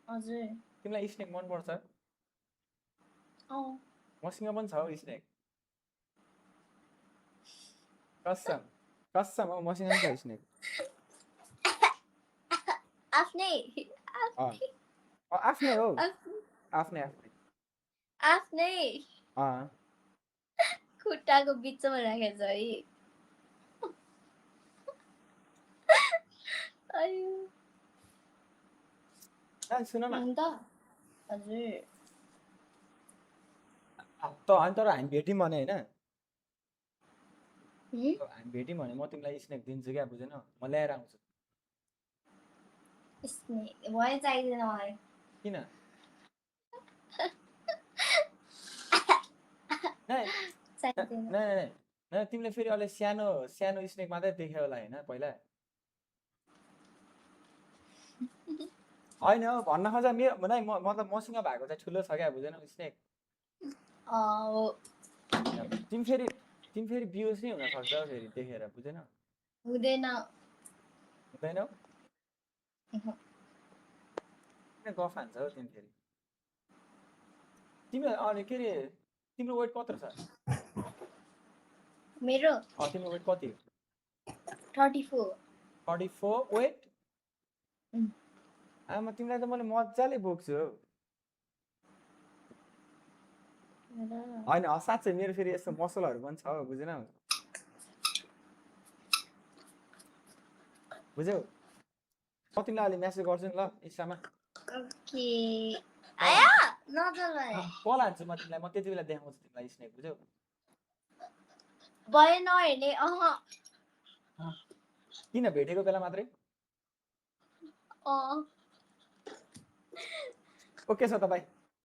हजुर तिमीलाई स्नेक मन पर्छ मसँग पनि छ हौ स्नेक कसम कसम हौ मसँग पनि छ स्नेक आफ्नै आफ्नै हो आफ्नै आफ्नै आफ्नै खुट्टाको बिचमा राखेछ है सुन न अन्त हजुर तर हामी भेट्यौँ भने होइन हामी भेट्यौँ भने म तिमीलाई स्नेक दिन्छु क्या बुझेन म ल्याएर आउँछु स्नेक भयो चाहिँदैन मलाई किन तिमीले फेरि अहिले सानो सानो स्नेक मात्रै देख्यो होला होइन पहिला होइन भन्न खोजा मेरो मतलब मसँग भएको चाहिँ ठुलो छ क्या बुझेन स्नेक तिमी फेरि बिहोस नै हुन सक्छ फेरि देखेर बुझेन हुँदैन हुँदैनौ किन गफ हान्छ हौ तिमी फेरि तिमी अनि के अरे तिम्रो वेट कत्रो छ मेरो तिम्रो वेट कति 34 वेट आमा तिमीलाई त मैले मजाले बोक्छु हौ होइन साँच्चै मेरो फेरि यस्तो मसलहरू पनि छ बुझेन बुझ्यौ म तिमीलाई अहिले मेसेज गर्छु नि ल इन्स्टामा कल हान्छु म तिमीलाई म त्यति बेला देखाउँछु तिमीलाई स्नेक बुझ्यौ भयो नहेर्ने किन भेटेको बेला मात्रै ओके छ त भाइ